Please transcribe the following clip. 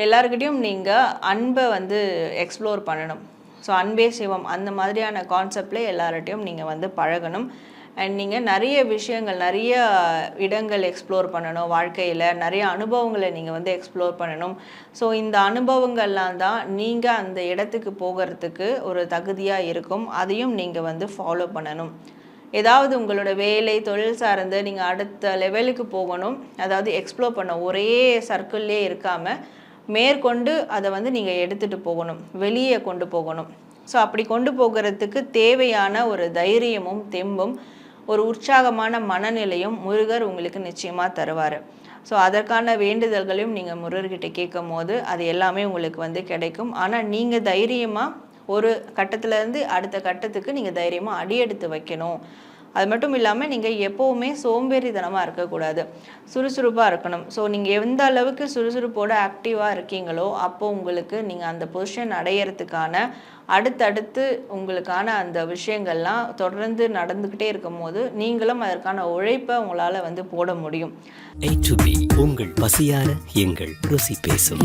எல்லாருக்கிட்டையும் நீங்கள் அன்பை வந்து எக்ஸ்ப்ளோர் பண்ணணும். ஸோ அன்பே சிவம் அந்த மாதிரியான கான்செப்ட்லேயே எல்லார்ட்டையும் நீங்கள் வந்து பழகணும். அண்ட் நீங்கள் நிறைய விஷயங்கள், நிறைய இடங்கள் எக்ஸ்ப்ளோர் பண்ணணும். வாழ்க்கையில் நிறைய அனுபவங்களை நீங்கள் வந்து எக்ஸ்ப்ளோர் பண்ணணும். ஸோ இந்த அனுபவங்கள்லாம் தான் நீங்கள் அந்த இடத்துக்கு போகிறதுக்கு ஒரு தகுதியாக இருக்கும். அதையும் நீங்கள் வந்து ஃபாலோ பண்ணணும். ஏதாவது உங்களோட வேலை, தொழில் சார்ந்து நீங்கள் அடுத்த லெவலுக்கு போகணும், அதாவது எக்ஸ்ப்ளோர் பண்ண ஒரே சர்க்கிள்லே இருக்காமல் மேற்கொண்டு அதை வந்து நீங்கள் எடுத்துகிட்டு போகணும், வெளியே கொண்டு போகணும். ஸோ அப்படி கொண்டு போகிறதுக்கு தேவையான ஒரு தைரியமும் தெம்பும் ஒரு உற்சாகமான மனநிலையும் முருகர் உங்களுக்கு நிச்சயமாக தருவார். ஸோ அதற்கான வேண்டுதல்களையும் நீங்கள் முருகர்கிட்ட கேட்கும் போது அது எல்லாமே உங்களுக்கு வந்து கிடைக்கும். ஆனால் நீங்கள் தைரியமாக ஒரு கட்டத்துலேருந்து அடுத்த கட்டத்துக்கு நீங்கள் தைரியமாக அடியெடுத்து வைக்கணும். அது மட்டும் இல்லாமல் நீங்கள் எப்போவுமே சோம்பேறித்தனமாக இருக்கக்கூடாது, சுறுசுறுப்பாக இருக்கணும். ஸோ நீங்கள் எந்த அளவுக்கு சுறுசுறுப்போடு ஆக்டிவாக இருக்கீங்களோ அப்போது உங்களுக்கு நீங்கள் அந்த பொசிஷன் அடையிறதுக்கான அடுத்தடுத்து உங்களுக்கான அந்த விஷயங்கள்லாம் தொடர்ந்து நடந்துக்கிட்டே இருக்கும் போது நீங்களும் அதற்கான உழைப்பை உங்களால் வந்து போட முடியும். A to B உங்கள் பசியார எங்கள் ருசி பேசும்.